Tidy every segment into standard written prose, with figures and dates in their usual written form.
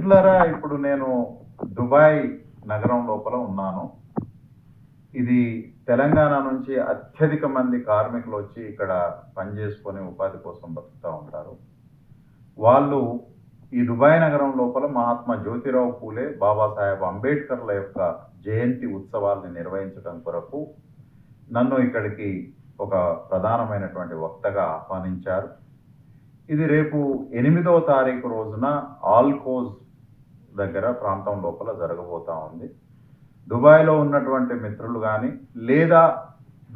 మిత్రులారా, ఇప్పుడు నేను దుబాయ్ నగరం లోపల ఉన్నాను. ఇది తెలంగాణ నుంచి అత్యధిక మంది కార్మికులు వచ్చి ఇక్కడ పనిచేసుకొని ఉపాధి కోసం బతుకుతూ ఉంటారు. వాళ్ళు ఈ దుబాయ్ నగరం లోపల మహాత్మా జ్యోతిరావు పూలే, బాబాసాహెబ్ అంబేద్కర్ల యొక్క జయంతి ఉత్సవాల్ని నిర్వహించడం కొరకు నన్ను ఇక్కడికి ఒక ప్రధానమైనటువంటి వక్తగా ఆహ్వానించారు. ఇది రేపు 8వ తారీఖు రోజున ఆల్కోజ్ దగ్గర ప్రాంతం లోపల జరగబోతా ఉంది. దుబాయ్లో ఉన్నటువంటి మిత్రులు కానీ, లేదా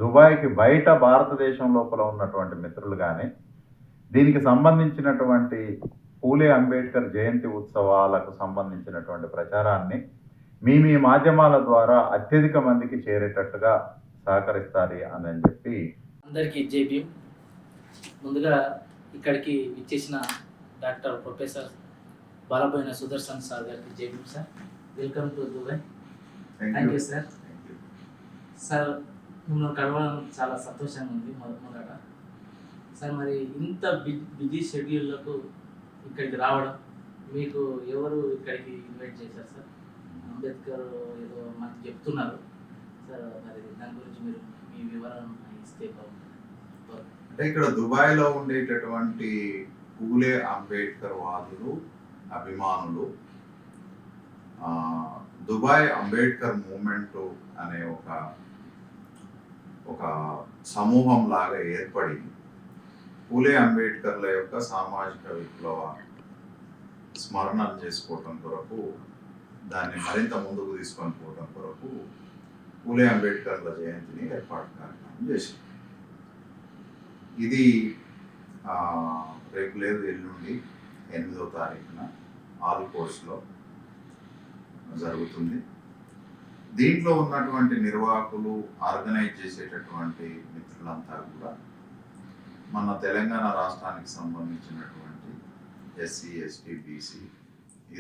దుబాయ్కి బయట భారతదేశం లోపల ఉన్నటువంటి మిత్రులు కానీ, దీనికి సంబంధించినటువంటి పూలే అంబేద్కర్ జయంతి ఉత్సవాలకు సంబంధించినటువంటి ప్రచారాన్ని మీ మాధ్యమాల ద్వారా అత్యధిక మందికి చేరేటట్టుగా సహకరిస్తారు అని చెప్పి అందరికీ జేబీ. ముందుగా ఇక్కడికి ఇచ్చేసిన డాక్టర్ ప్రొఫెసర్ బాలబోయిన సుదర్శన్ సార్ గారికి JB sir. Welcome to Dubai. Thank you sir. Sir మిమ్మల్ని కలవడం చాలా సంతోషంగా ఉంది. మొదట సార్, మరి ఇంత బిజీ షెడ్యూల్లకు ఇక్కడికి రావడం మీకు ఎవరు ఇక్కడికి ఇన్వైట్ చేశారు సార్? అంబేద్కర్ ఏదో మనకి చెప్తున్నారు సార్, మరి దాని గురించి మీరు మీ వివరణ ఇస్తే అంటే ఇక్కడ దుబాయ్లో ఉండేటటువంటి పూలే అంబేద్కర్ వాదులు, అభిమానులు దుబాయ్ అంబేద్కర్ మూమెంట్ అనే ఒక సమూహం లాగా ఏర్పడి పూలే అంబేద్కర్ల యొక్క సామాజిక విప్లవ స్మరణలు చేసుకోవటం కొరకు, దాన్ని మరింత ముందుకు తీసుకొని పోవటం కొరకు పూలే అంబేద్కర్ల జయంతిని ఏర్పాటు కార్యక్రమం చేసింది. ఇది రేపు లేదు, ఎల్లుండి 8వ తారీఖున ఆల్కోర్స్లో జరుగుతుంది. దీంట్లో ఉన్నటువంటి నిర్వాహకులు, ఆర్గనైజ్ చేసేటటువంటి మిత్రులంతా కూడా మన తెలంగాణ రాష్ట్రానికి సంబంధించినటువంటి ఎస్సీ, ఎస్టీ, బీసీ,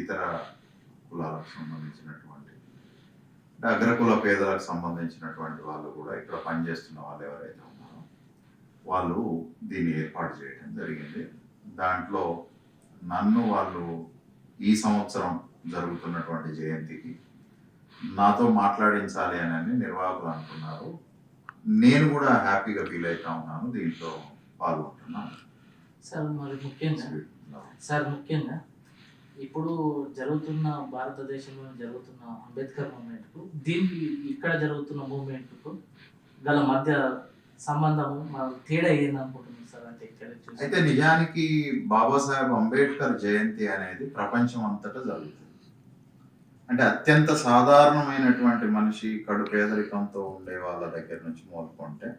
ఇతర కులాలకు సంబంధించినటువంటి, అగ్రకుల పేదలకు సంబంధించినటువంటి వాళ్ళు కూడా ఇక్కడ పనిచేస్తున్న వాళ్ళు ఎవరైతే ఉన్నారో వాళ్ళు దీన్ని ఏర్పాటు చేయడం జరిగింది. దాంట్లో నన్ను వాళ్ళు ఈ సంవత్సరం జరుగుతున్నటువంటి జయంతికి నాతో మాట్లాడించాలి అని నిర్వాహకులు అనుకున్నారు. నేను కూడా హ్యాపీగా ఫీల్ అవుతా ఉన్నాను, దీంట్లో పాల్గొంటున్నాను. సార్, మరి ముఖ్యంగా ఇప్పుడు జరుగుతున్న భారతదేశంలో జరుగుతున్న అంబేద్కర్ మూవ్మెంట్కు దీనికి ఇక్కడ జరుగుతున్న మూవ్మెంట్కు గల మధ్య సంబంధము తేడా ఏందనుకుంటున్నాం సార్? అంటే అయితే నిజానికి బాబాసాహెబ్ అంబేద్కర్ జయంతి అనేది ప్రపంచం అంతటా జరుగుతుంది. అంటే అత్యంత సాధారణమైనటువంటి మనిషి, కడు పేదరికంతో ఉండే వాళ్ళ దగ్గర నుంచి మొదలుకుంటే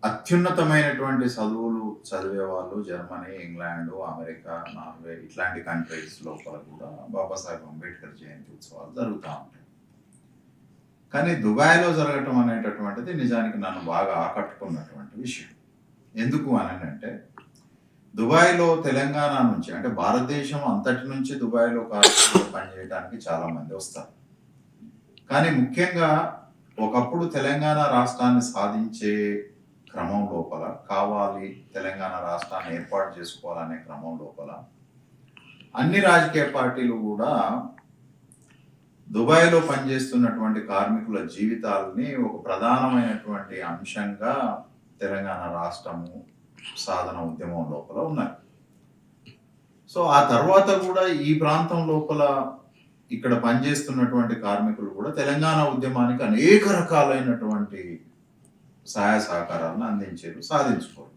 అత్యున్నతమైనటువంటి చదువులు చదివే వాళ్ళు జర్మనీ, ఇంగ్లాండ్, అమెరికా, నార్వే ఇట్లాంటి కంట్రీస్ లోపల కూడా బాబాసాహెబ్ అంబేద్కర్ జయంతి ఉత్సవాలు జరుగుతూ ఉంటాయి. కానీ దుబాయ్లో జరగటం అనేటటువంటిది నిజానికి నన్ను బాగా ఆకట్టుకున్నటువంటి విషయం. ఎందుకు అని అంటే, దుబాయ్లో తెలంగాణ నుంచి, అంటే భారతదేశం అంతటి నుంచి దుబాయ్లో కార్మికులు పనిచేయడానికి చాలా మంది వస్తారు. కానీ ముఖ్యంగా ఒకప్పుడు తెలంగాణ రాష్ట్రాన్ని సాధించే క్రమం లోపల, కావాలి తెలంగాణ రాష్ట్రాన్ని ఏర్పాటు చేసుకోవాలనే క్రమం లోపల అన్ని రాజకీయ పార్టీలు కూడా దుబాయ్లో పనిచేస్తున్నటువంటి కార్మికుల జీవితాలని ఒక ప్రధానమైనటువంటి అంశంగా తెలంగాణ రాష్ట్రము సాధన ఉద్యమం లోపల ఉన్నాయి. సో ఆ తర్వాత కూడా ఈ ప్రాంతం లోపల ఇక్కడ పనిచేస్తున్నటువంటి కార్మికులు కూడా తెలంగాణ ఉద్యమానికి అనేక రకాలైనటువంటి సహాయ సహకారాలను అందించారు, సాధించుకోరు.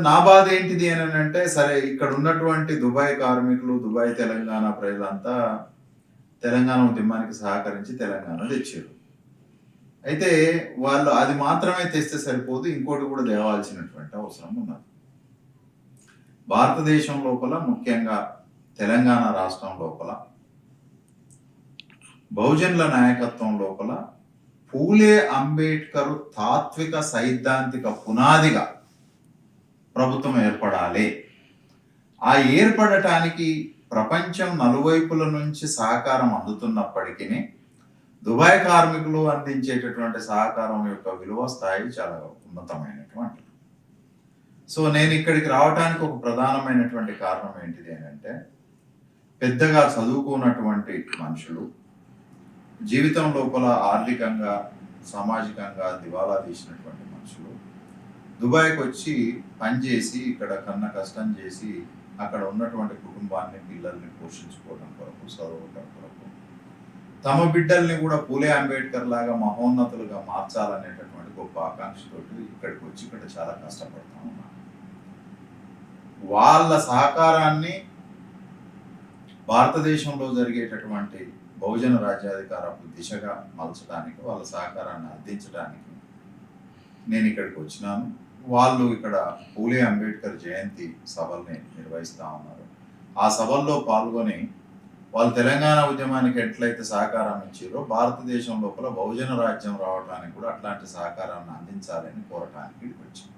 నా బాధ ఏంటిది అని అంటే, సరే ఇక్కడ ఉన్నటువంటి దుబాయ్ కార్మికులు, దుబాయ్ తెలంగాణ ప్రజలంతా తెలంగాణ ఉద్యమానికి సహకరించి తెలంగాణ తెచ్చారు. అయితే వాళ్ళు అది మాత్రమే తెస్తే సరిపోదు, ఇంకోటి కూడా తేవాల్సినటువంటి అవసరం ఉన్నది. భారతదేశం లోపల, ముఖ్యంగా తెలంగాణ రాష్ట్రం లోపల బహుజనుల నాయకత్వం లోపల పూలే అంబేద్కర్ తాత్విక సైద్ధాంతిక పునాదిగా ప్రభుత్వం ఏర్పడాలి. ఆ ఏర్పడటానికి ప్రపంచం నలువైపుల నుంచి సహకారం అందుతున్నప్పటికీ దుబాయ్ కార్మికులు అందించేటటువంటి సహకారం యొక్క విలువ స్థాయి చాలా ఉన్నతమైనటువంటి. సో నేను ఇక్కడికి రావడానికి ఒక ప్రధానమైనటువంటి కారణం ఏంటిది అని అంటే, పెద్దగా చదువుకున్నటువంటి మనుషులు జీవితం లోపల ఆర్థికంగా సామాజికంగా దివాలా తీసినటువంటి మనుషులు దుబాయ్కి వచ్చి పనిచేసి ఇక్కడ కన్నా కష్టం చేసి అక్కడ ఉన్నటువంటి కుటుంబాన్ని పిల్లల్ని పోషించుకోవడం కొరకు చదవడం కొరకు తమ బిడ్డల్ని కూడా పూలే అంబేద్కర్ లాగా మహోన్నతులుగా మార్చాలనేటటువంటి గొప్ప ఆకాంక్షతోటి ఇక్కడికి వచ్చి ఇక్కడ చాలా కష్టపడతా ఉన్నారు. వాళ్ళ సహకారాన్ని భారతదేశంలో జరిగేటటువంటి బహుజన రాజ్యాధికారపు దిశగా మలచడానికి, వాళ్ళ సహకారాన్ని అందించడానికి నేను ఇక్కడికి వచ్చినాను. వాళ్ళు ఇక్కడ పూలే అంబేద్కర్ జయంతి సభల్ని నిర్వహిస్తూ ఉన్నారు. ఆ సభల్లో పాల్గొని వాళ్ళు తెలంగాణ ఉద్యమానికి ఎట్లయితే సహకారం ఇచ్చారో భారతదేశం లోపల బహుజన రాజ్యం రావడానికి కూడా అట్లాంటి సహకారాన్ని అందించాలని కోరటానికి ఇక్కడికి వచ్చాం.